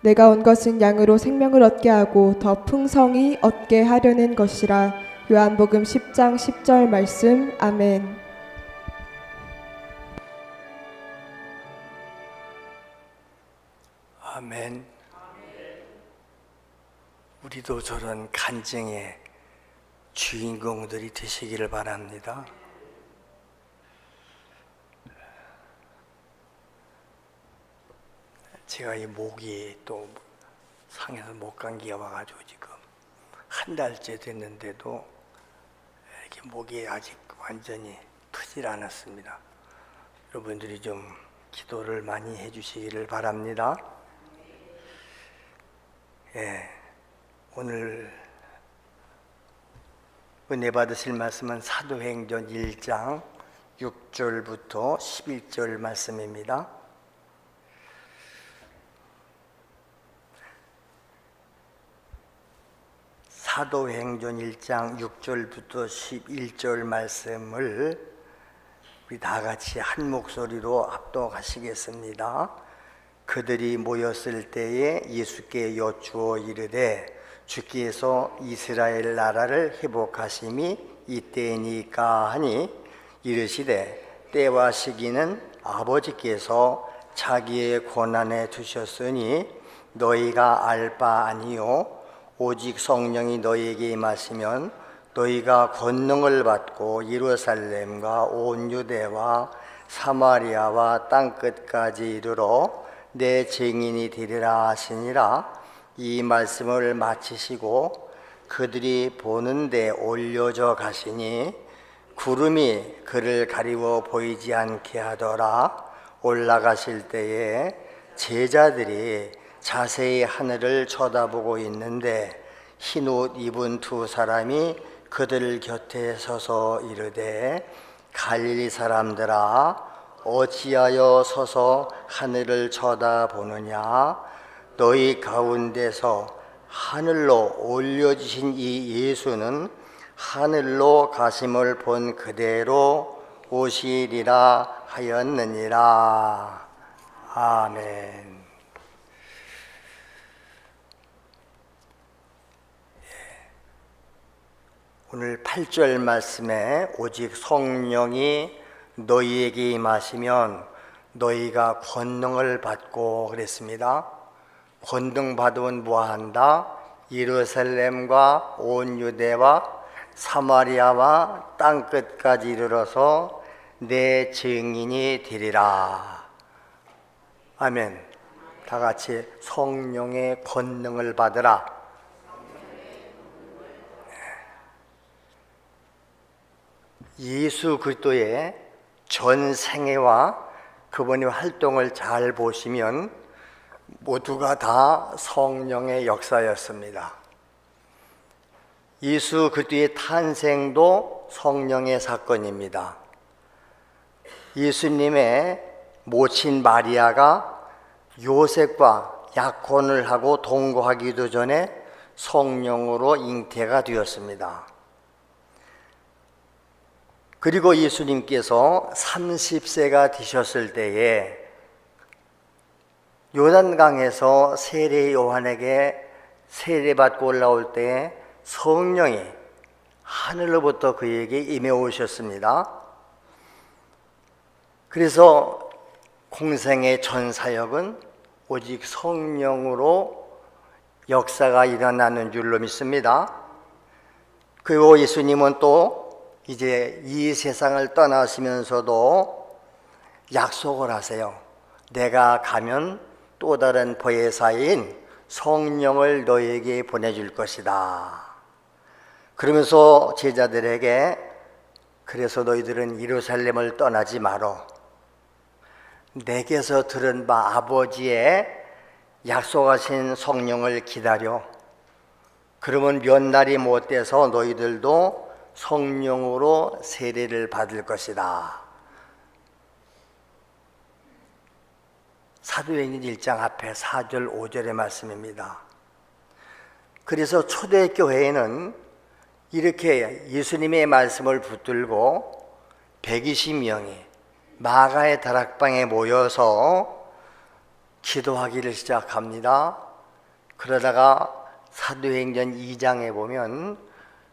내가 온 것은 양으로 생명을 얻게 하고 더 풍성히 얻게 하려는 것이라. 요한복음 10장 10절 말씀. 아멘. 아멘. 우리도 저런 간증의 주인공들이 되시기를 바랍니다. 제가 이 목이 또 상해서 목감기가 와가지고 지금 한 달째 됐는데도 이렇게 목이 아직 완전히 트질 않았습니다. 여러분들이 좀 기도를 많이 해주시기를 바랍니다. 오늘 은혜 받으실 말씀은 사도행전 1장 6절부터 11절 말씀입니다. 사도행전 1장 6절부터 11절 말씀을 우리 다 같이 한 목소리로 합독하시겠습니다. 그들이 모였을 때에 예수께 여쭈어 이르되 주께서 이스라엘 나라를 회복하심이 이때니까 하니 이르시되 때와 시기는 아버지께서 자기의 권한에 두셨으니 너희가 알 바 아니요 오직 성령이 너희에게 임하시면 너희가 권능을 받고 예루살렘과 온 유대와 사마리아와 땅끝까지 이르러 내 증인이 되리라 하시니라. 이 말씀을 마치시고 그들이 보는데 올려져 가시니 구름이 그를 가리워 보이지 않게 하더라. 올라가실 때에 제자들이 자세히 하늘을 쳐다보고 있는데 흰옷 입은 두 사람이 그들 곁에 서서 이르되 갈릴리 사람들아 어찌하여 서서 하늘을 쳐다보느냐. 너희 가운데서 하늘로 올려지신 이 예수는 하늘로 가심을 본 그대로 오시리라 하였느니라. 아멘. 오늘 8절 말씀에 오직 성령이 너희에게 임하시면 너희가 권능을 받고 그랬습니다. 권능 받으면 뭐한다? 예루살렘과 온 유대와 사마리아와 땅끝까지 이르러서 내 증인이 되리라. 아멘. 다 같이 성령의 권능을 받으라. 예수 그리스도의 전 생애와 그분의 활동을 잘 보시면 모두가 다 성령의 역사였습니다. 예수 그리스도의 탄생도 성령의 사건입니다. 예수님의 모친 마리아가 요셉과 약혼을 하고 동거하기도 전에 성령으로 잉태가 되었습니다. 그리고 예수님께서 30세가 되셨을 때에 요단강에서 세례 요한에게 세례받고 올라올 때 성령이 하늘로부터 그에게 임해 오셨습니다. 그래서 공생의 전 사역은 오직 성령으로 역사가 일어나는 줄로 믿습니다. 그리고 예수님은 또 이제 이 세상을 떠나시면서도 약속을 하세요. 내가 가면 또 다른 보혜사인 성령을 너희에게 보내줄 것이다. 그러면서 제자들에게 그래서 너희들은 예루살렘을 떠나지 마라. 내게서 들은 바 아버지의 약속하신 성령을 기다려. 그러면 몇 날이 못 돼서 너희들도 성령으로 세례를 받을 것이다. 사도행전 1장 앞에 4절 5절의 말씀입니다. 그래서 초대교회에는 이렇게 예수님의 말씀을 붙들고 120명이 마가의 다락방에 모여서 기도하기를 시작합니다. 그러다가 사도행전 2장에 보면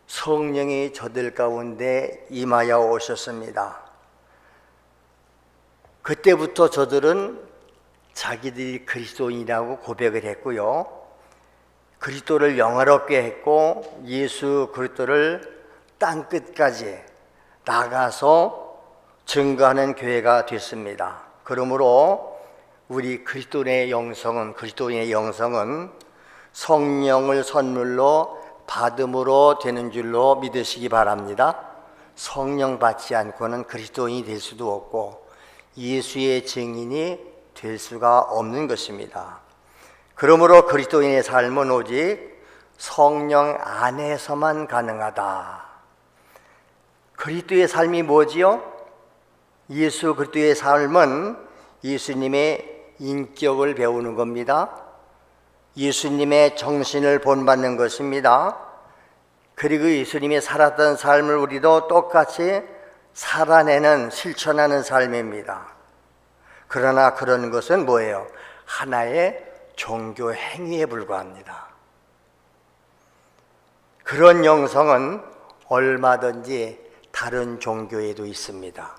성령이 저들 가운데 임하여 오셨습니다. 그때부터 저들은 자기들이 그리스도인이라고 고백을 했고요. 그리스도를 영화롭게 했고 예수 그리스도를 땅끝까지 나가서 증거하는 교회가 됐습니다. 그러므로 우리 그리스도인의 영성은 성령을 선물로 받음으로 되는 줄로 믿으시기 바랍니다. 성령 받지 않고는 그리스도인이 될 수도 없고 예수의 증인이 될 수가 없는 것입니다. 그러므로 그리스도인의 삶은 오직 성령 안에서만 가능하다. 그리스도의 삶이 뭐지요? 예수 그리스도의 삶은 예수님의 인격을 배우는 겁니다. 예수님의 정신을 본받는 것입니다. 그리고 예수님이 살았던 삶을 우리도 똑같이 살아내는, 실천하는 삶입니다. 그러나 그런 것은 뭐예요? 하나의 종교 행위에 불과합니다. 그런 영성은 얼마든지 다른 종교에도 있습니다.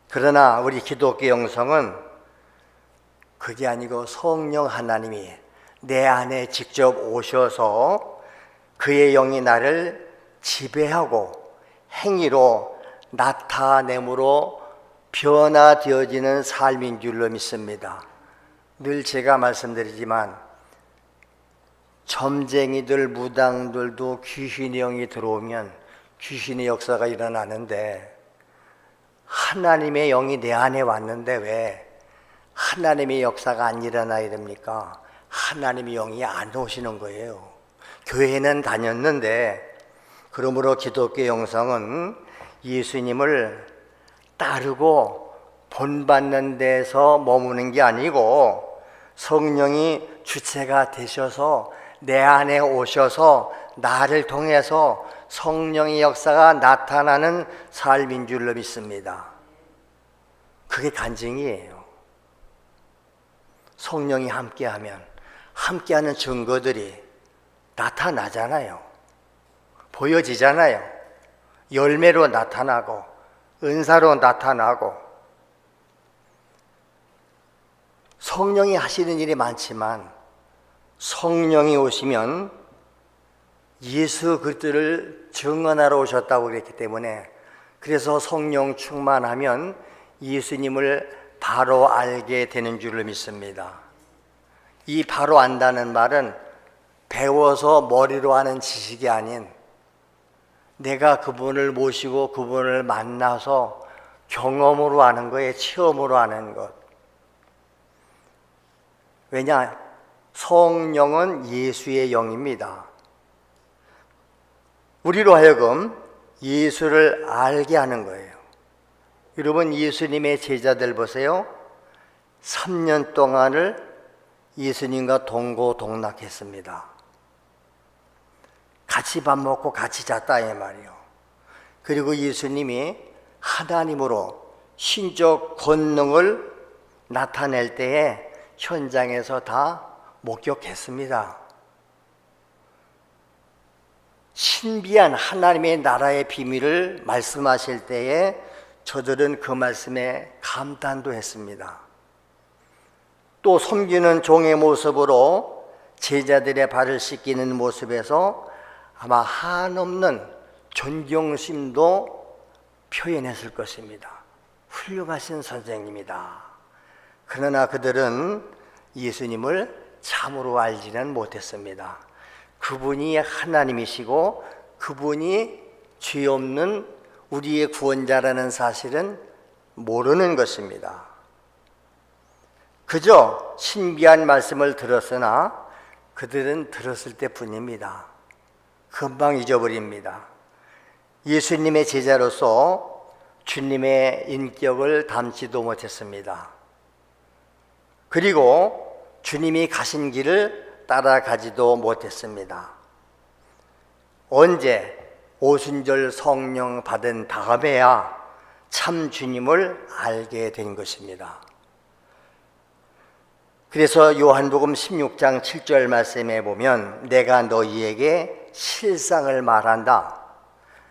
그러나 우리 기독교 영성은 그게 아니고 성령 하나님이 내 안에 직접 오셔서 그의 영이 나를 지배하고 행위로 나타냄으로 변화되어지는 삶인 줄로 믿습니다. 늘 제가 말씀드리지만 점쟁이들, 무당들도 귀신의 영이 들어오면 귀신의 역사가 일어나는데 하나님의 영이 내 안에 왔는데 왜 하나님의 역사가 안 일어나야 됩니까? 하나님의 영이 안 오시는 거예요. 교회는 다녔는데, 그러므로 기독교 영성은 예수님을 따르고 본받는 데서 머무는 게 아니고 성령이 주체가 되셔서 내 안에 오셔서 나를 통해서 성령의 역사가 나타나는 삶인 줄로 믿습니다. 그게 간증이에요. 성령이 함께하면 함께하는 증거들이 나타나잖아요. 보여지잖아요. 열매로 나타나고 은사로 나타나고. 성령이 하시는 일이 많지만 성령이 오시면 예수 그리스도를 증언하러 오셨다고 그랬기 때문에, 그래서 성령 충만하면 예수님을 바로 알게 되는 줄을 믿습니다. 이 바로 안다는 말은 배워서 머리로 하는 지식이 아닌 내가 그분을 모시고 그분을 만나서 경험으로 아는 거예요. 체험으로 아는 것. 왜냐? 성령은 예수의 영입니다. 우리로 하여금 예수를 알게 하는 거예요. 여러분, 예수님의 제자들 보세요. 3년 동안을 예수님과 동고동락했습니다. 같이 밥 먹고 같이 잤다 이 말이요. 그리고 예수님이 하나님으로 신적 권능을 나타낼 때에 현장에서 다 목격했습니다. 신비한 하나님의 나라의 비밀을 말씀하실 때에 저들은 그 말씀에 감탄도 했습니다. 또 섬기는 종의 모습으로 제자들의 발을 씻기는 모습에서 아마 한없는 존경심도 표현했을 것입니다. 훌륭하신 선생님이다. 그러나 그들은 예수님을 참으로 알지는 못했습니다. 그분이 하나님이시고 그분이 죄 없는 우리의 구원자라는 사실은 모르는 것입니다. 그저 신비한 말씀을 들었으나 그들은 들었을 때뿐입니다. 금방 잊어버립니다. 예수님의 제자로서 주님의 인격을 담지도 못했습니다. 그리고 주님이 가신 길을 따라가지도 못했습니다. 언제 오순절 성령 받은 다음에야 참 주님을 알게 된 것입니다. 그래서 요한복음 16장 7절 말씀에 보면 내가 너희에게 실상을 말한다.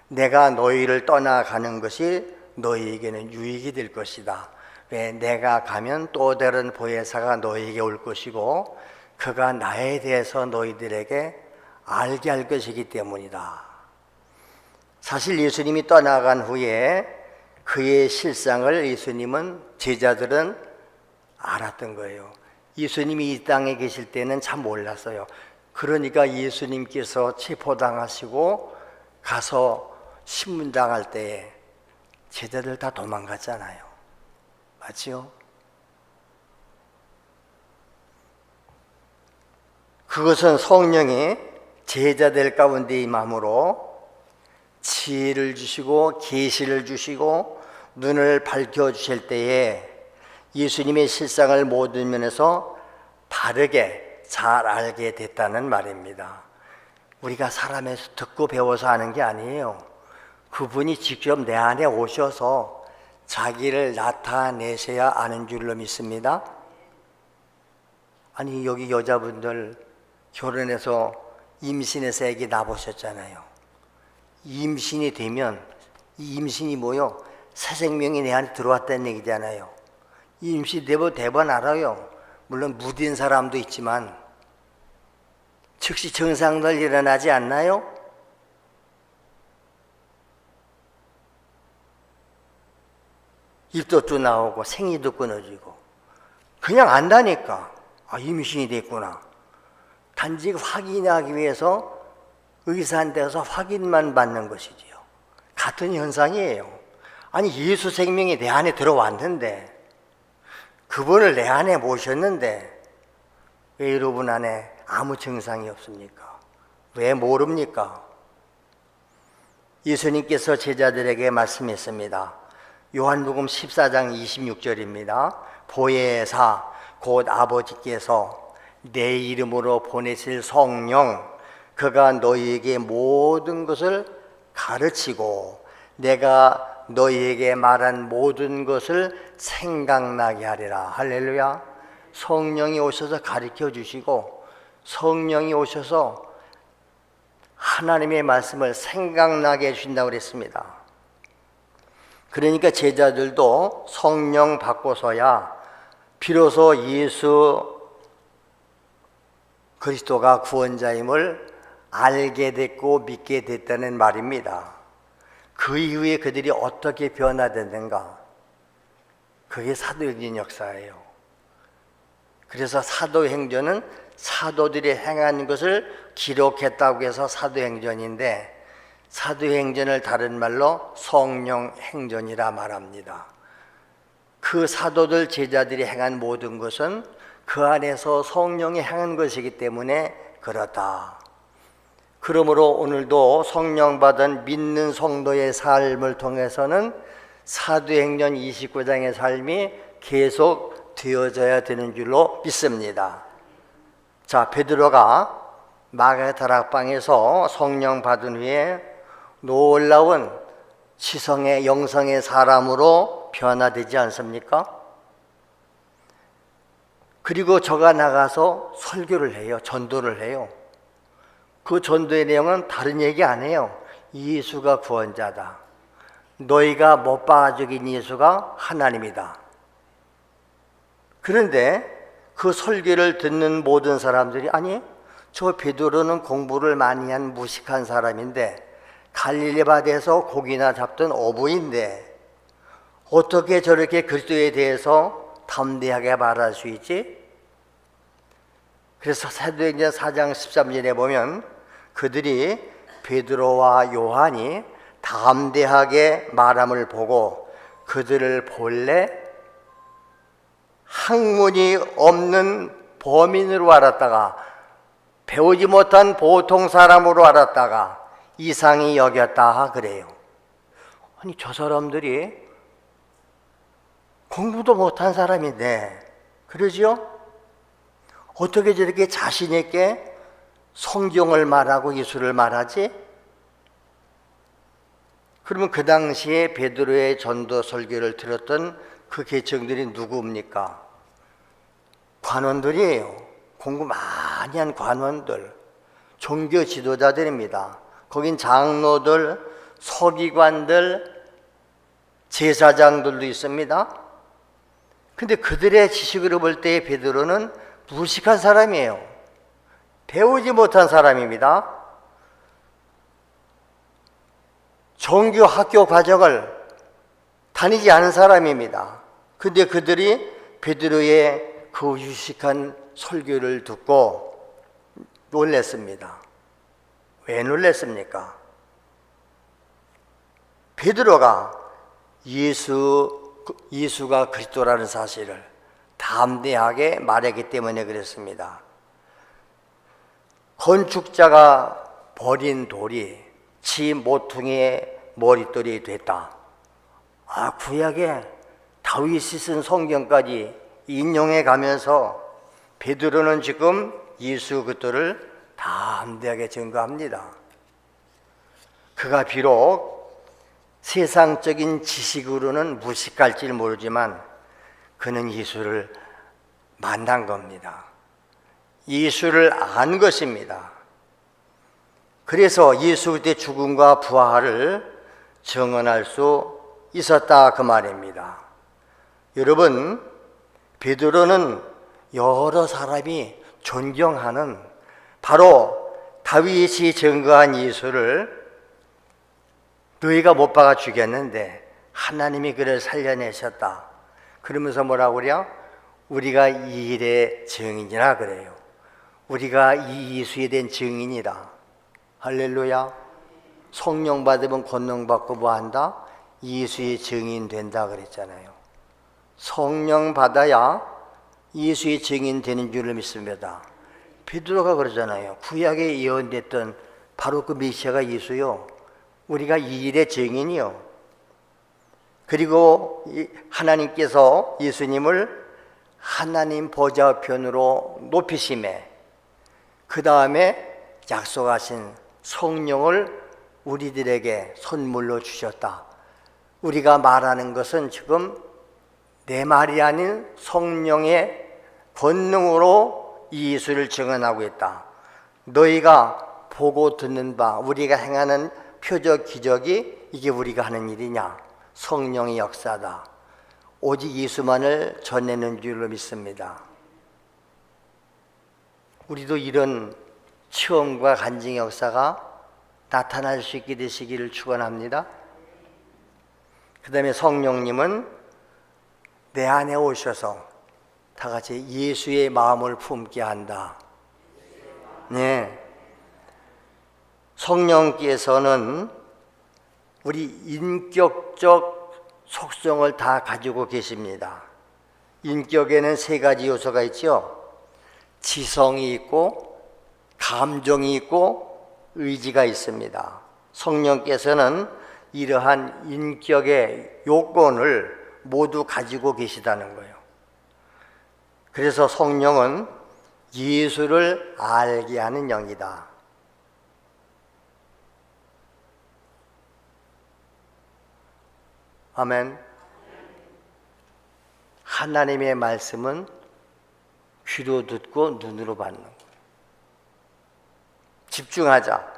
내가 너희를 떠나가는 것이 너희에게는 유익이 될 것이다. 왜? 내가 가면 또 다른 보혜사가 너희에게 올 것이고 그가 나에 대해서 너희들에게 알게 할 것이기 때문이다. 사실 예수님이 떠나간 후에 그의 실상을 예수님은 제자들은 알았던 거예요. 예수님이 이 땅에 계실 때는 참 몰랐어요. 그러니까 예수님께서 체포당하시고 가서 신문당할 때에 제자들 다 도망갔잖아요. 맞지요? 그것은 성령이 제자들 가운데 임함으로 지혜를 주시고 계시를 주시고 눈을 밝혀주실 때에 예수님의 실상을 모든 면에서 바르게 잘 알게 됐다는 말입니다. 우리가 사람에서 듣고 배워서 하는 게 아니에요. 그분이 직접 내 안에 오셔서 자기를 나타내셔야 아는 줄로 믿습니다. 아니 여기 여자분들 결혼해서 임신해서 애기 낳아보셨잖아요. 임신이 되면 이 임신이 뭐요? 새 생명이 내 안에 들어왔다는 얘기잖아요. 이 임신 대번 알아요. 물론 무딘 사람도 있지만 즉시 증상들 일어나지 않나요? 입도 또 나오고 생리도 끊어지고 그냥 안다니까. 아, 임신이 됐구나. 단지 확인하기 위해서 의사한테 가서 확인만 받는 것이지요. 같은 현상이에요. 아니 예수 생명이 내 안에 들어왔는데 그분을 내 안에 모셨는데 왜 여러분 안에 아무 증상이 없습니까? 왜 모릅니까? 예수님께서 제자들에게 말씀했습니다. 요한복음 14장 26절입니다. 보혜사 곧 아버지께서 내 이름으로 보내실 성령 그가 너희에게 모든 것을 가르치고 내가 너희에게 말한 모든 것을 생각나게 하리라. 할렐루야. 성령이 오셔서 가르쳐 주시고 성령이 오셔서 하나님의 말씀을 생각나게 해주신다고 그랬습니다. 그러니까 제자들도 성령 받고서야 비로소 예수 그리스도가 구원자임을 알게 됐고 믿게 됐다는 말입니다. 그 이후에 그들이 어떻게 변화됐는가? 그게 사도행전 역사예요. 그래서 사도행전은 사도들이 행한 것을 기록했다고 해서 사도행전인데 사도행전을 다른 말로 성령행전이라 말합니다. 그 사도들 제자들이 행한 모든 것은 그 안에서 성령이 행한 것이기 때문에 그렇다. 그러므로 오늘도 성령 받은 믿는 성도의 삶을 통해서는 사도행전 29장의 삶이 계속 되어져야 되는 줄로 믿습니다. 자, 베드로가 마가 다락방에서 성령 받은 후에 놀라운 지성의 영성의 사람으로 변화되지 않습니까? 그리고 저가 나가서 설교를 해요. 전도를 해요. 그 전도의 내용은 다른 얘기 안 해요. 예수가 구원자다. 너희가 못 박아 죽인 예수가 하나님이다. 그런데 그 설교를 듣는 모든 사람들이 아니 저 베드로는 공부를 많이 한 무식한 사람인데 갈릴리 바다에서 고기나 잡던 어부인데 어떻게 저렇게 그리스도에 대해서 담대하게 말할 수 있지? 그래서 사도행전 4장 13절에 보면 그들이 베드로와 요한이 담대하게 말함을 보고 그들을 본래 학문이 없는 범인으로 알았다가 배우지 못한 보통 사람으로 알았다가 이상히 여겼다 그래요. 아니 저 사람들이 공부도 못한 사람인데 그러지요? 어떻게 저렇게 자신 있게 성경을 말하고 예수를 말하지? 그러면 그 당시에 베드로의 전도 설교를 들었던 그 계층들이 누구입니까? 관원들이에요. 공부 많이 한 관원들, 종교 지도자들입니다. 거긴 장로들, 서기관들, 제사장들도 있습니다. 근데 그들의 지식으로 볼 때 베드로는 무식한 사람이에요. 배우지 못한 사람입니다. 정규 학교 과정을 다니지 않은 사람입니다. 근데 그들이 베드로의 그 유식한 설교를 듣고 놀랬습니다. 왜 놀랬습니까? 베드로가 예수가 그리스도라는 사실을 담대하게 말했기 때문에 그랬습니다. 건축자가 버린 돌이 지 모퉁이의 머릿돌이 됐다. 구약에 다윗이 쓴 성경까지 인용해 가면서 베드로는 지금 예수 그리스도를 담대하게 증거합니다. 그가 비록 세상적인 지식으로는 무식할지 모르지만 그는 예수를 만난 겁니다. 예수를 안 것입니다. 그래서 예수 그리스도의 죽음과 부활을 증언할 수 있었다 그 말입니다. 여러분, 베드로는 여러 사람이 존경하는 바로 다윗이 증거한 예수를 너희가 못 박아 죽였는데 하나님이 그를 살려내셨다. 그러면서 뭐라고 그래요? 우리가 이 일의 증인이라 그래요. 우리가 이 예수에 대한 증인이다. 할렐루야. 성령 받으면 권능 받고 뭐 한다? 예수의 증인 된다 그랬잖아요. 성령 받아야 예수의 증인 되는 줄을 믿습니다. 베드로가 그러잖아요. 구약에 예언됐던 바로 그 메시아가 예수요. 우리가 이 일의 증인이요. 그리고 하나님께서 예수님을 하나님 보좌편으로 높이심에 그 다음에 약속하신 성령을 우리들에게 선물로 주셨다. 우리가 말하는 것은 지금 내 말이 아닌 성령의 권능으로 이 예수를 증언하고 있다. 너희가 보고 듣는 바 우리가 행하는 표적 기적이 이게 우리가 하는 일이냐? 성령의 역사다. 오직 예수만을 전하는 줄로 믿습니다. 우리도 이런 체험과 간증의 역사가 나타날 수 있게 되시기를 축원합니다. 그 다음에 성령님은 내 안에 오셔서 다 같이 예수의 마음을 품게 한다. 네. 성령께서는 우리 인격적 속성을 다 가지고 계십니다. 인격에는 세 가지 요소가 있죠. 지성이 있고 감정이 있고 의지가 있습니다. 성령께서는 이러한 인격의 요건을 모두 가지고 계시다는 거예요. 그래서 성령은 예수를 알게 하는 영이다. 아멘. 하나님의 말씀은 귀로 듣고 눈으로 받는 거예요. 집중하자.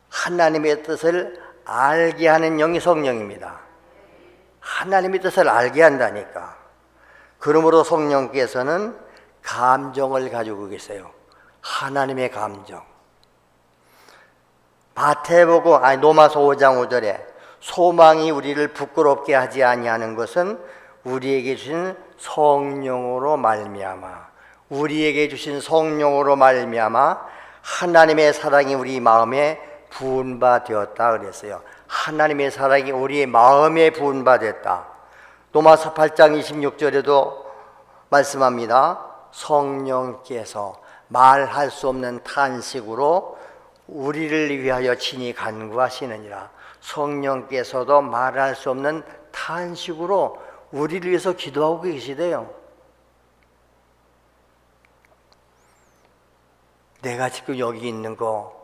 하나님의 뜻을 알게 하는 영이 성령입니다. 하나님의 뜻을 알게 한다니까. 그러므로 성령께서는 감정을 가지고 계세요. 하나님의 감정. 로마서 5장 5절에 소망이 우리를 부끄럽게 하지 아니하는 것은 우리에게 주신 성령으로 말미암아 우리에게 주신 성령으로 말미암아 하나님의 사랑이 우리 마음에 부은 바 되었다 그랬어요. 하나님의 사랑이 우리의 마음에 부은 바 됐다. 로마서 8장 26절에도 말씀합니다. 성령께서 말할 수 없는 탄식으로 우리를 위하여 친히 간구하시느니라. 성령께서도 말할 수 없는 탄식으로 우리를 위해서 기도하고 계시대요. 내가 지금 여기 있는 거,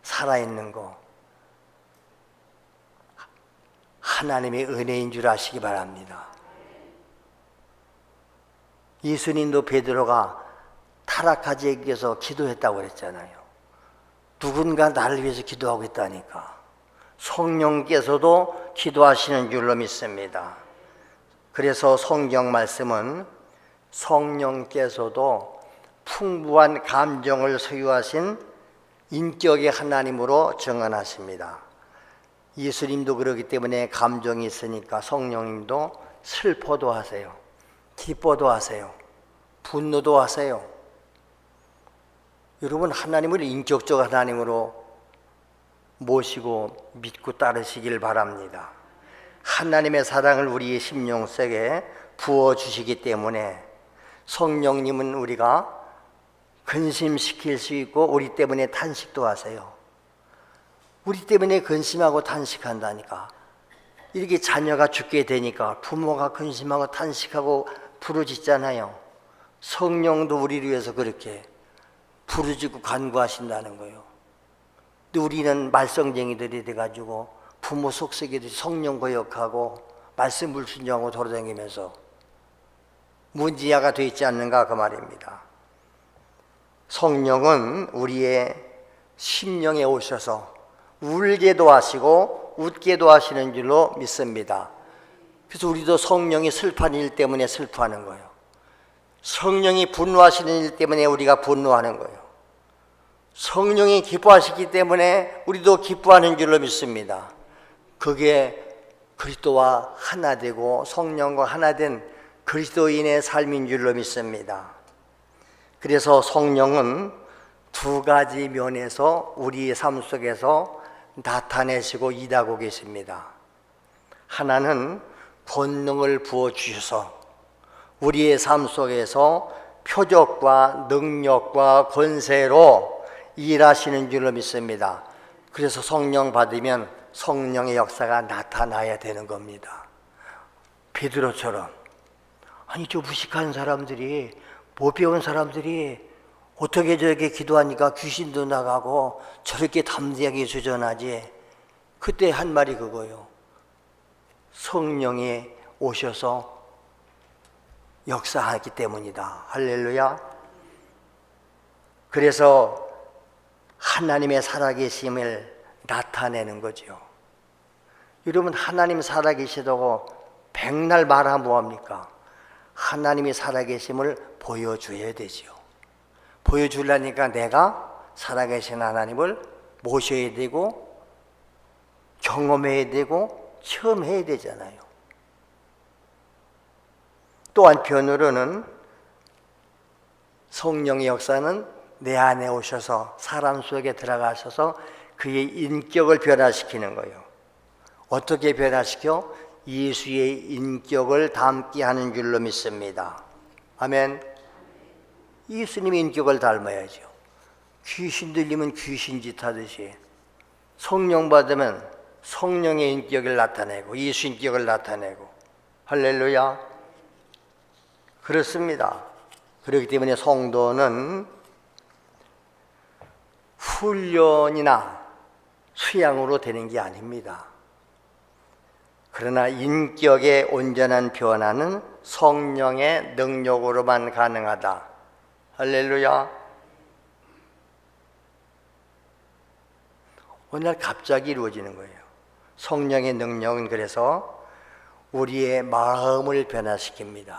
살아있는 거 하나님의 은혜인 줄 아시기 바랍니다. 예수님도 베드로가 타락하지 않기 위해서 기도했다고 그랬잖아요. 누군가 나를 위해서 기도하고 있다니까. 성령께서도 기도하시는 줄로 믿습니다. 그래서 성경 말씀은 성령께서도 풍부한 감정을 소유하신 인격의 하나님으로 증언하십니다. 예수님도 그렇기 때문에 감정이 있으니까 성령님도 슬퍼도 하세요. 기뻐도 하세요. 분노도 하세요. 여러분, 하나님을 인격적 하나님으로 모시고 믿고 따르시길 바랍니다. 하나님의 사랑을 우리의 심령 속에 부어주시기 때문에 성령님은 우리가 근심시킬 수 있고 우리 때문에 탄식도 하세요. 우리 때문에 근심하고 탄식한다니까. 이렇게 자녀가 죽게 되니까 부모가 근심하고 탄식하고 부르짖잖아요. 성령도 우리를 위해서 그렇게 부르짖고 간구하신다는 거예요. 근데 우리는 말썽쟁이들이 돼가지고 부모 속썩이듯이 성령 거역하고 말씀 불순종하고 돌아다니면서 문지야가 되어 있지 않는가 그 말입니다. 성령은 우리의 심령에 오셔서 울게도 하시고 웃게도 하시는 줄로 믿습니다. 그래서 우리도 성령이 슬퍼하는 일 때문에 슬퍼하는 거예요. 성령이 분노하시는 일 때문에 우리가 분노하는 거예요. 성령이 기뻐하시기 때문에 우리도 기뻐하는 줄로 믿습니다. 그게 그리스도와 하나 되고 성령과 하나 된 그리스도인의 삶인 줄로 믿습니다. 그래서 성령은 두 가지 면에서 우리의 삶 속에서 나타내시고 일하고 계십니다. 하나는 권능을 부어주셔서 우리의 삶 속에서 표적과 능력과 권세로 일하시는 줄로 믿습니다. 그래서 성령 받으면 성령의 역사가 나타나야 되는 겁니다. 베드로처럼, 아니 저 무식한 사람들이, 못 배운 사람들이 어떻게 저렇게 기도하니까 귀신도 나가고 저렇게 담대하게 주전하지. 그때 한 말이 그거예요. 성령이 오셔서 역사하기 때문이다. 할렐루야. 그래서 하나님의 살아계심을 나타내는 거죠. 여러분, 하나님 살아계시다고 백날 말하면 뭐합니까? 하나님이 살아계심을 보여줘야 되죠. 보여주려니까 내가 살아계신 하나님을 모셔야 되고 경험해야 되고 체험해야 되잖아요. 또 한편으로는 성령의 역사는 내 안에 오셔서 사람 속에 들어가셔서 그의 인격을 변화시키는 거예요. 어떻게 변화시켜? 예수의 인격을 닮게 하는 줄로 믿습니다. 아멘. 예수님의 인격을 닮아야죠. 귀신 들리면 귀신짓 하듯이 성령 받으면 성령의 인격을 나타내고 예수 인격을 나타내고. 할렐루야. 그렇습니다. 그렇기 때문에 성도는 훈련이나 수양으로 되는 게 아닙니다. 그러나 인격의 온전한 변화는 성령의 능력으로만 가능하다. 할렐루야. 어느 날 갑자기 이루어지는 거예요. 성령의 능력은 그래서 우리의 마음을 변화시킵니다.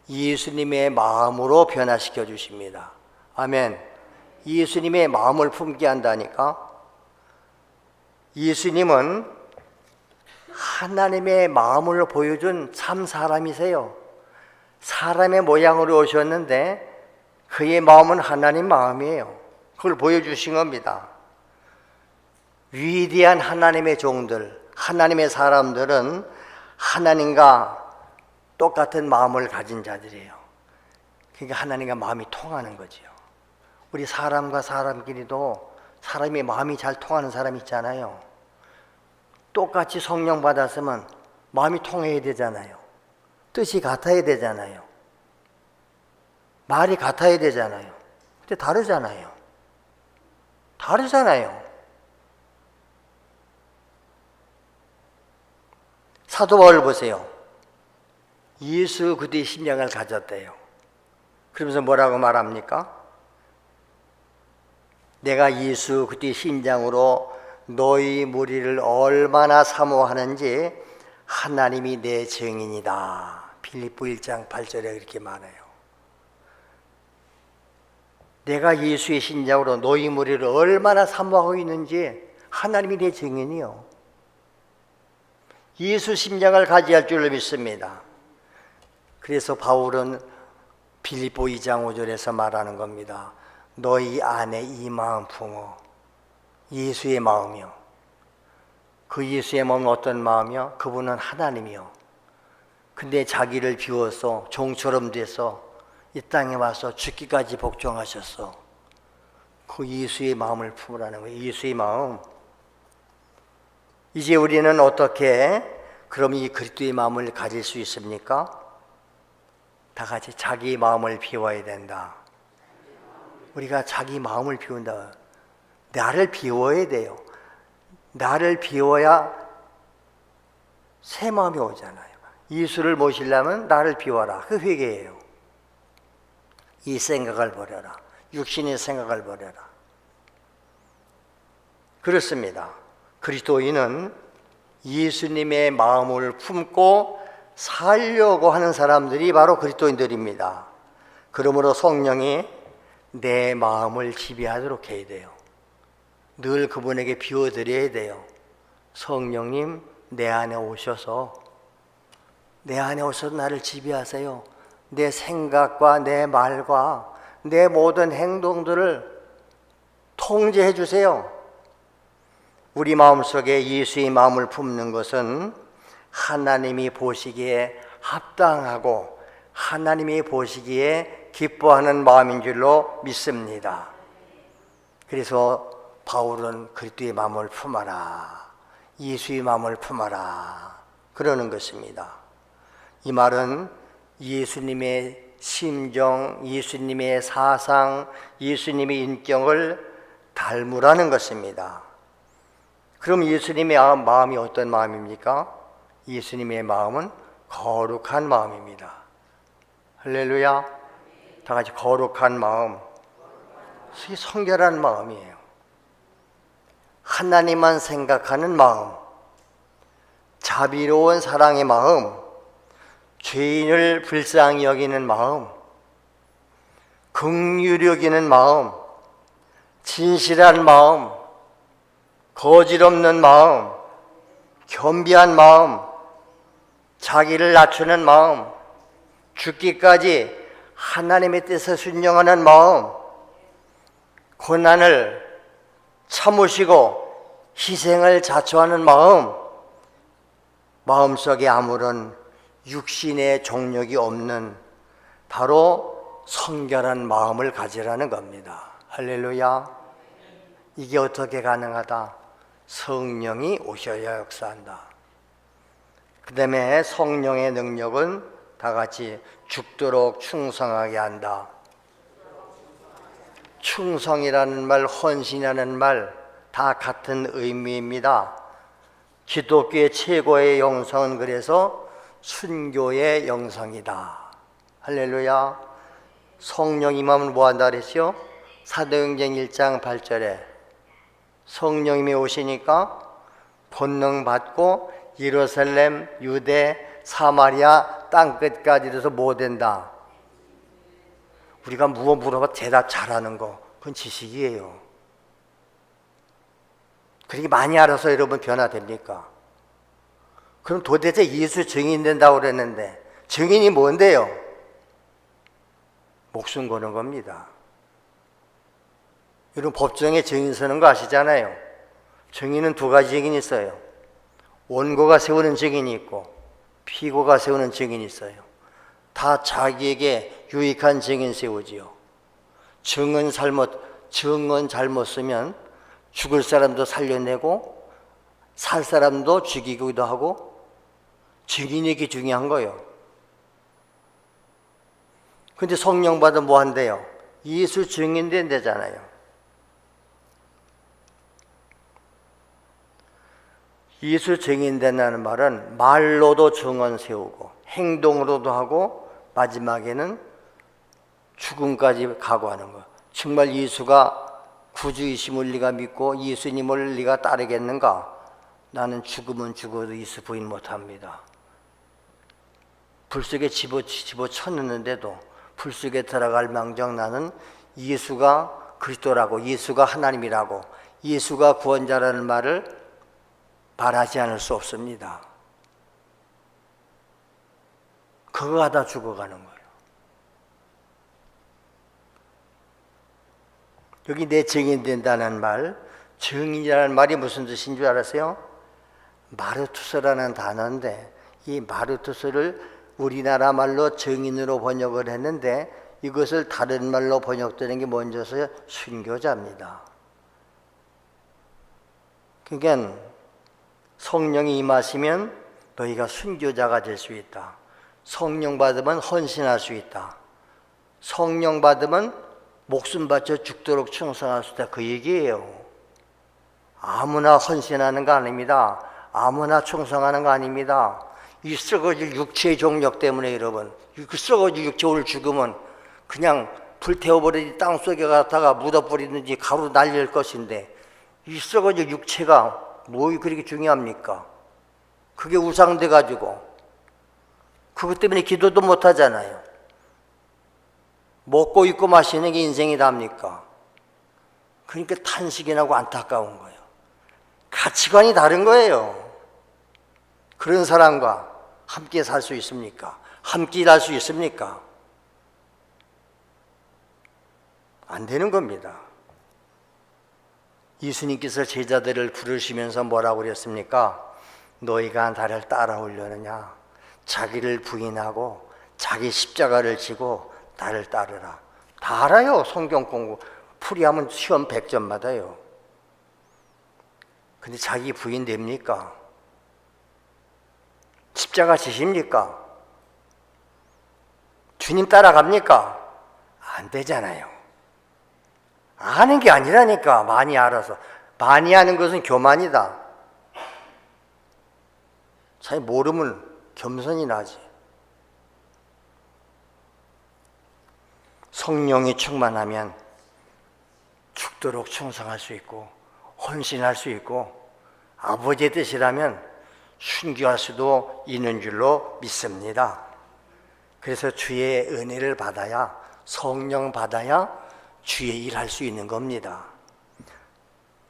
예수님의 마음으로 변화시켜 주십니다. 아멘. 예수님의 마음을 품게 한다니까. 예수님은 하나님의 마음을 보여준 참 사람이세요. 사람의 모양으로 오셨는데 그의 마음은 하나님 마음이에요. 그걸 보여주신 겁니다. 위대한 하나님의 종들, 하나님의 사람들은 하나님과 똑같은 마음을 가진 자들이에요. 그러니까 하나님과 마음이 통하는 거죠. 우리 사람과 사람끼리도 사람의 마음이 잘 통하는 사람 있잖아요. 똑같이 성령 받았으면 마음이 통해야 되잖아요. 뜻이 같아야 되잖아요. 말이 같아야 되잖아요. 근데 다르잖아요. 다르잖아요. 사도 바울 보세요. 예수 그리스도의 심령을 가졌대요. 그러면서 뭐라고 말합니까? 내가 예수 그리스도의 신장으로 너희 무리를 얼마나 사모하는지 하나님이 내 증인이다. 빌립보 1장 8절에 그렇게 말해요. 내가 예수의 신장으로 너희 무리를 얼마나 사모하고 있는지 하나님이 내 증인이요. 예수 심장을 가지할 줄로 믿습니다. 그래서 바울은 빌립보 2장 5절에서 말하는 겁니다. 너희 안에 이 마음 품어. 예수의 마음이요. 그 예수의 마음은 어떤 마음이요? 그분은 하나님이요. 근데 자기를 비워서 종처럼 돼서 이 땅에 와서 죽기까지 복종하셨어. 그 예수의 마음을 품으라는 거예요. 예수의 마음. 이제 우리는 어떻게 그럼 이 그리스도의 마음을 가질 수 있습니까? 다 같이 자기 마음을 비워야 된다. 우리가 자기 마음을 비운다. 나를 비워야 돼요. 나를 비워야 새 마음이 오잖아요. 예수를 모시려면 나를 비워라. 그 회개예요. 이 생각을 버려라. 육신의 생각을 버려라. 그렇습니다. 그리스도인은 예수님의 마음을 품고 살려고 하는 사람들이 바로 그리스도인들입니다. 그러므로 성령이 내 마음을 지배하도록 해야 돼요. 늘 그분에게 비워드려야 돼요. 성령님 내 안에 오셔서 나를 지배하세요. 내 생각과 내 말과 내 모든 행동들을 통제해 주세요. 우리 마음속에 예수의 마음을 품는 것은 하나님이 보시기에 합당하고 하나님이 보시기에 기뻐하는 마음인 줄로 믿습니다. 그래서 바울은 그리스도의 마음을 품어라. 예수의 마음을 품어라. 그러는 것입니다. 이 말은 예수님의 심정, 예수님의 사상, 예수님의 인격을 닮으라는 것입니다. 그럼 예수님의 마음이 어떤 마음입니까? 예수님의 마음은 거룩한 마음입니다. 할렐루야. 다 같이 거룩한 마음. 성결한 마음이에요. 하나님만 생각하는 마음, 자비로운 사랑의 마음, 죄인을 불쌍히 여기는 마음, 긍휼히 여기는 마음, 진실한 마음, 거짓 없는 마음, 겸비한 마음, 자기를 낮추는 마음, 죽기까지 하나님의 뜻에 순종하는 마음, 고난을 참으시고 희생을 자초하는 마음속에 아무런 육신의 종력이 없는 바로 성결한 마음을 가지라는 겁니다. 할렐루야. 이게 어떻게 가능하다? 성령이 오셔야 역사한다. 그 다음에 성령의 능력은 다 같이 죽도록 충성하게 한다. 충성이라는 말, 헌신이라는 말 다 같은 의미입니다. 기독교의 최고의 영성은 그래서 순교의 영성이다. 할렐루야. 성령 임하면 뭐 한다 그랬죠? 사도행전 1장 8절에 성령님이 오시니까 권능 받고 예루살렘, 유대, 사마리아 땅끝까지 돼서 뭐 된다? 우리가 무엇 물어봐 대답 잘하는 거 그건 지식이에요. 그렇게 많이 알아서 여러분 변화됩니까? 그럼 도대체 예수 증인 된다고 그랬는데 증인이 뭔데요? 목숨 거는 겁니다. 여러분 법정에 증인 서는 거 아시잖아요. 증인은 두 가지 증인이 있어요. 원고가 세우는 증인이 있고 피고가 세우는 증인이 있어요. 다 자기에게 유익한 증인 세우지요. 증언 잘못 쓰면 죽을 사람도 살려내고 살 사람도 죽이기도 하고 증인에게 중요한 거예요. 근데 성령 받으면 뭐 한대요? 예수 증인 된대잖아요. 예수 증인 된다는 말은 말로도 증언 세우고 행동으로도 하고 마지막에는 죽음까지 각오하는 거예요. 정말 예수가 구주이심을 네가 믿고 예수님을 네가 따르겠는가? 나는 죽으면 죽어도 예수 부인 못합니다. 불 속에 집어쳤는데도 불 속에 들어갈 망정 나는 예수가 그리스도라고, 예수가 하나님이라고, 예수가 구원자라는 말을 말하지 않을 수 없습니다. 그거 하다 죽어가는 거예요. 여기 내 증인 된다는 말, 증인이라는 말이 무슨 뜻인 줄 알았어요? 마르투스라는 단어인데 이 마르투스를 우리나라 말로 증인으로 번역을 했는데 이것을 다른 말로 번역되는 게 뭔지서요? 순교자입니다. 그러니까 성령이 임하시면 너희가 순교자가 될 수 있다. 성령 받으면 헌신할 수 있다. 성령 받으면 목숨 바쳐 죽도록 충성할 수 있다. 그 얘기예요. 아무나 헌신하는 거 아닙니다. 아무나 충성하는 거 아닙니다. 이 썩어질 육체의 종력 때문에 여러분, 그 썩어질 육체 오늘 죽으면 그냥 불태워버리지 땅속에 갔다가 묻어버리든지 가루 날릴 것인데 이 썩어질 육체가 뭐 그렇게 중요합니까? 그게 우상돼 가지고 그것 때문에 기도도 못 하잖아요. 먹고 입고 마시는 게 인생이답니까? 그러니까 탄식이 나고 안타까운 거예요. 가치관이 다른 거예요. 그런 사람과 함께 살 수 있습니까? 함께 일할 수 있습니까? 안 되는 겁니다. 예수님께서 제자들을 부르시면서 뭐라고 그랬습니까? 너희가 나를 따라오려느냐? 자기를 부인하고 자기 십자가를 지고 나를 따르라. 다 알아요. 성경 공부 풀이하면 시험 100점 받아요. 근데 자기 부인 됩니까? 십자가 지십니까? 주님 따라갑니까? 안 되잖아요. 아는 게 아니라니까. 많이 알아서. 많이 아는 것은 교만이다. 잘 모르면 겸손이 나지. 성령이 충만하면 죽도록 충성할 수 있고 헌신할 수 있고 아버지의 뜻이라면 순교할 수도 있는 줄로 믿습니다. 그래서 주의 은혜를 받아야, 성령 받아야 주의 일 할 수 있는 겁니다.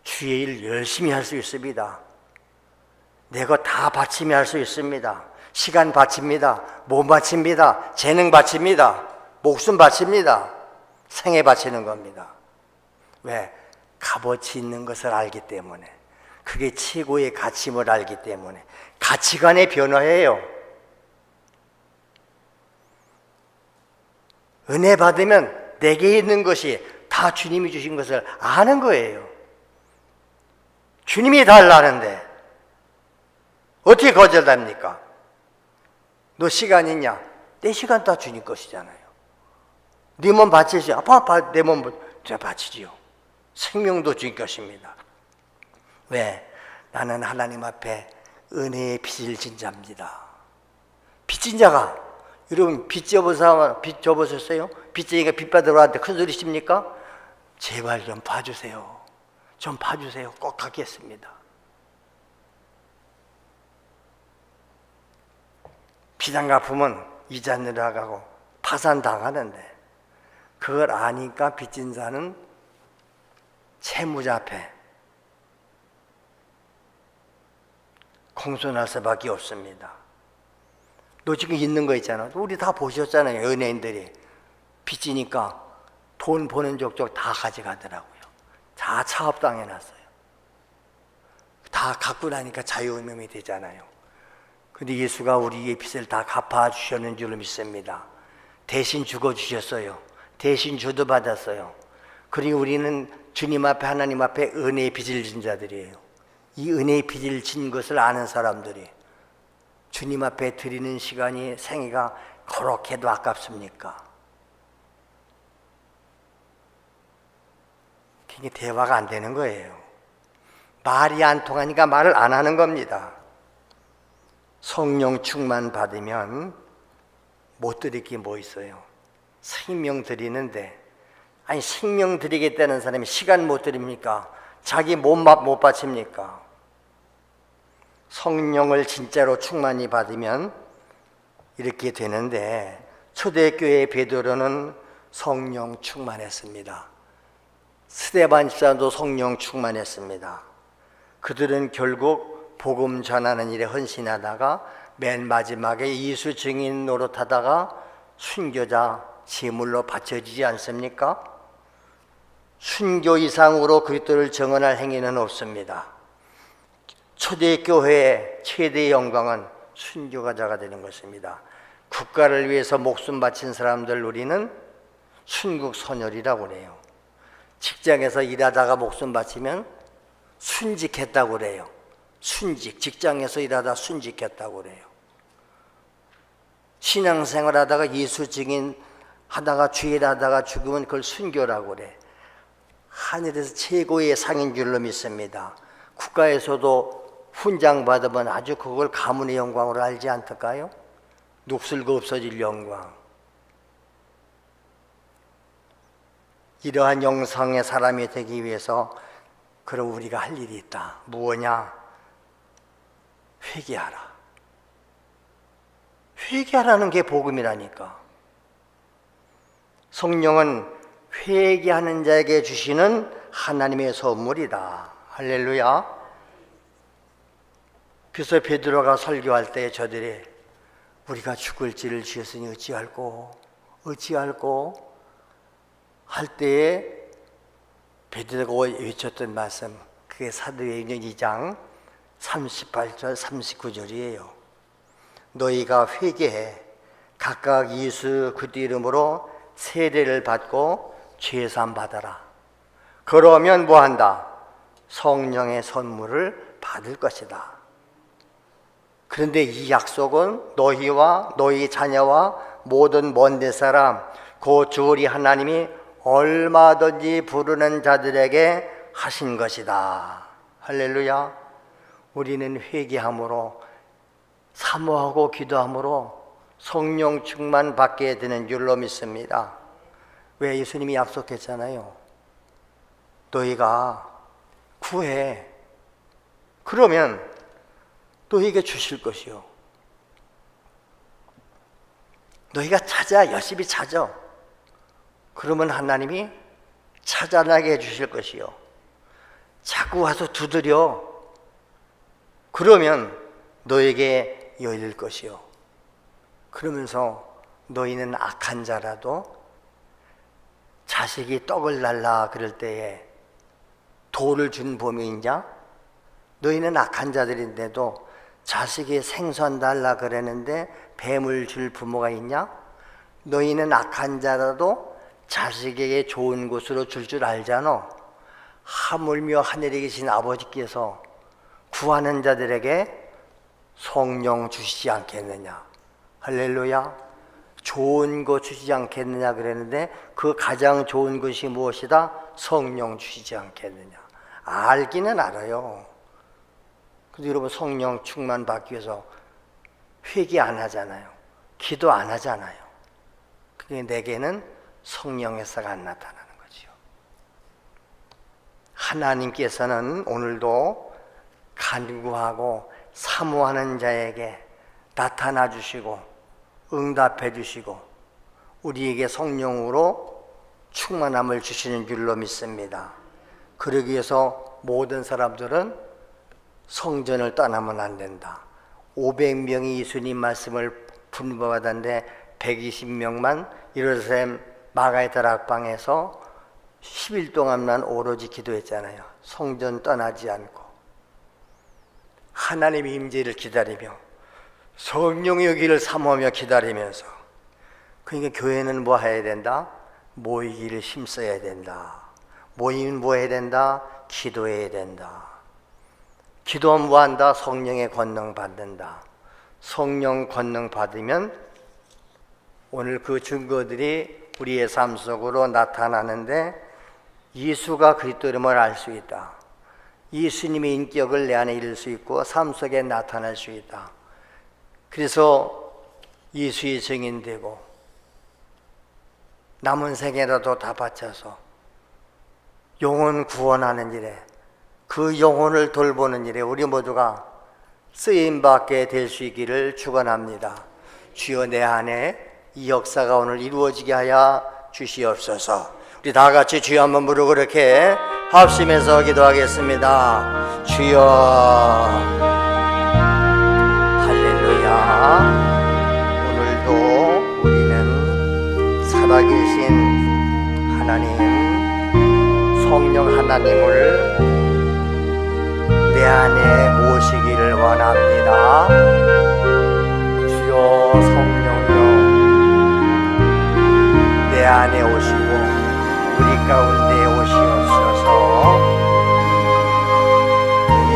주의 일 열심히 할 수 있습니다. 내 것 다 바치며 할 수 있습니다. 시간 바칩니다. 몸 바칩니다. 재능 바칩니다. 목숨 바칩니다. 생애 바치는 겁니다. 왜? 값어치 있는 것을 알기 때문에, 그게 최고의 가치임을 알기 때문에. 가치관의 변화예요. 은혜 받으면 내게 있는 것이 다 주님이 주신 것을 아는 거예요. 주님이 달라는데 어떻게 거절합니까? 너 시간 있냐? 내 시간 다 주님 것이잖아요. 네 몸 바치지. 내 몸 제가 바치지요. 생명도 주님 것입니다. 왜? 나는 하나님 앞에 은혜의 빚을 진 자입니다. 빚진 자가, 여러분 빚 져보셨어요? 빚쟁이가 빚 받으러 왔는데 큰 소리 칩니까? 제발 좀 봐주세요. 좀 봐주세요. 꼭 갚겠습니다. 빚 안 갚으면 이자 늘어가고 파산 당하는데 그걸 아니까 빚진 자는 채무자 앞에 공손할 수밖에 없습니다. 너 지금 있는 거 있잖아. 우리 다 보셨잖아요. 연예인들이 빚지니까 돈 버는 족족 다 가져가더라고요. 다 차업당해놨어요. 다 갖고 나니까 자유의명이 되잖아요. 근데 예수가 우리의 빚을 다 갚아주셨는 줄로 믿습니다. 대신 죽어주셨어요. 대신 저도 받았어요. 그리고 우리는 주님 앞에, 하나님 앞에 은혜의 빚을 진 자들이에요. 이 은혜의 빚을 진 것을 아는 사람들이 주님 앞에 드리는 시간이, 생애가 그렇게도 아깝습니까? 그게 대화가 안 되는 거예요. 말이 안 통하니까 말을 안 하는 겁니다. 성령 충만 받으면 못 드릴 게 뭐 있어요? 생명 드리는데, 아니 생명 드리겠다는 사람이 시간 못 드립니까? 자기 몸값 못 바칩니까? 성령을 진짜로 충만히 받으면 이렇게 되는데, 초대교회 베드로는 성령 충만했습니다. 스데반 집사도 성령 충만했습니다. 그들은 결국 복음 전하는 일에 헌신하다가 맨 마지막에 예수 증인 노릇하다가 순교자 제물로 바쳐지지 않습니까? 순교 이상으로 그리스도를 증언할 행위는 없습니다. 초대교회의 최대의 영광은 순교자가 되는 것입니다. 국가를 위해서 목숨 바친 사람들 우리는 순국선열이라고 그래요. 직장에서 일하다가 목숨 바치면 순직했다고 그래요. 순직, 직장에서 일하다 순직했다고 그래요. 신앙생활 하다가 예수 증인 하다가 주일하다가 죽으면 그걸 순교라고 그래. 하늘에서 최고의 상인 줄로 믿습니다. 국가에서도 훈장 받으면 아주 그걸 가문의 영광으로 알지 않을까요? 녹슬고 없어질 영광. 이러한 영성의 사람이 되기 위해서 그럼 우리가 할 일이 있다. 무엇냐? 회개하라. 회개하라는 게 복음이라니까. 성령은 회개하는 자에게 주시는 하나님의 선물이다. 할렐루야. 그래서 베드로가 설교할 때 저들이 우리가 죽을 죄를 지었으니 어찌할꼬 할 때에 베드로가 외쳤던 말씀, 그게 사도행전 2장 38절 39절이에요. 너희가 회개해 각각 예수 그리스도 이름으로 세례를 받고 죄사함 받아라. 그러면 뭐한다? 성령의 선물을 받을 것이다. 그런데 이 약속은 너희와 너희 자녀와 모든 먼데 사람 그 주 우리 하나님이 얼마든지 부르는 자들에게 하신 것이다. 할렐루야. 우리는 회개함으로 사모하고 기도함으로 성령 충만 받게 되는 줄로 믿습니다. 왜? 예수님이 약속했잖아요. 너희가 구해. 그러면 너희에게 주실 것이요. 너희가 찾아, 열심히 찾아. 그러면 하나님이 찾아나게 해주실 것이요. 자꾸 와서 두드려. 그러면 너에게 열릴 것이요. 그러면서 너희는 악한 자라도 자식이 떡을 달라 그럴 때에 돌을 준 봄이 있냐? 너희는 악한 자들인데도 자식이 생선 달라 그러는데 뱀을 줄 부모가 있냐? 너희는 악한 자라도 자식에게 좋은 곳으로 줄 알잖아. 하물며 하늘에 계신 아버지께서 구하는 자들에게 성령 주시지 않겠느냐. 할렐루야. 좋은 것 주시지 않겠느냐 그랬는데 그 가장 좋은 것이 무엇이다? 성령 주시지 않겠느냐. 알기는 알아요. 근데 여러분 성령 충만 받기 위해서 회개 안 하잖아요. 기도 안 하잖아요. 그게 내게는 성령의 싹 안 나타나는 거지요. 하나님께서는 오늘도 간구하고 사모하는 자에게 나타나 주시고 응답해 주시고 우리에게 성령으로 충만함을 주시는 줄로 믿습니다. 그러기 위해서 모든 사람들은 성전을 떠나면 안 된다. 500명이 예수님 말씀을 분부받았는데 120명만 예루살렘 마가의 다락방에서 10일 동안만 오로지 기도했잖아요. 성전 떠나지 않고 하나님의 임재를 기다리며 성령의 오기를 사모하며 기다리면서. 그러니까 교회는 뭐 해야 된다? 모이기를 힘써야 된다. 모이면 뭐 해야 된다? 기도해야 된다. 기도하면 뭐 한다? 성령의 권능 받는다. 성령 권능 받으면 오늘 그 증거들이 우리의 삶 속으로 나타나는데 예수가 그리스도임을 알 수 있다. 예수님의 인격을 내 안에 이룰 수 있고 삶 속에 나타날 수 있다. 그래서 예수의 증인되고 남은 생애라도 다 바쳐서 영혼 구원하는 일에, 그 영혼을 돌보는 일에 우리 모두가 쓰임받게 될 수 있기를 축원합니다. 주여, 내 안에 이 역사가 오늘 이루어지게 하여 주시옵소서. 우리 다 같이 주여 한번 부르고 그렇게 합심해서 기도하겠습니다. 주여, 할렐루야. 오늘도 우리는 살아계신 하나님, 성령 하나님을 내 안에 모시기를 원합니다. 주여, 성령여, 내 안에 오시고 우리 가운데 오시옵소서.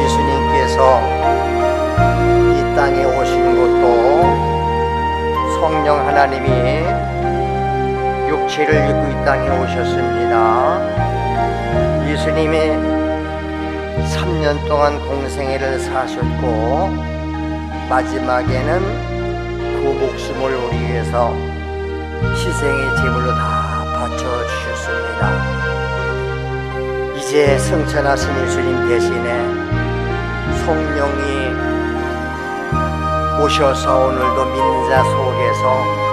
예수님께서 이 땅에 오신 것도 성령 하나님이 육체를 입고 이 땅에 오셨습니다. 예수님이 3년 동안 공생애를 사셨고 마지막에는 그 목숨을 우리 위해서 희생의 제물로 다 바쳐주셨습니다. 이제 승천하신 예수님 대신에 성령이 오셔서 오늘도 믿는 자 속에서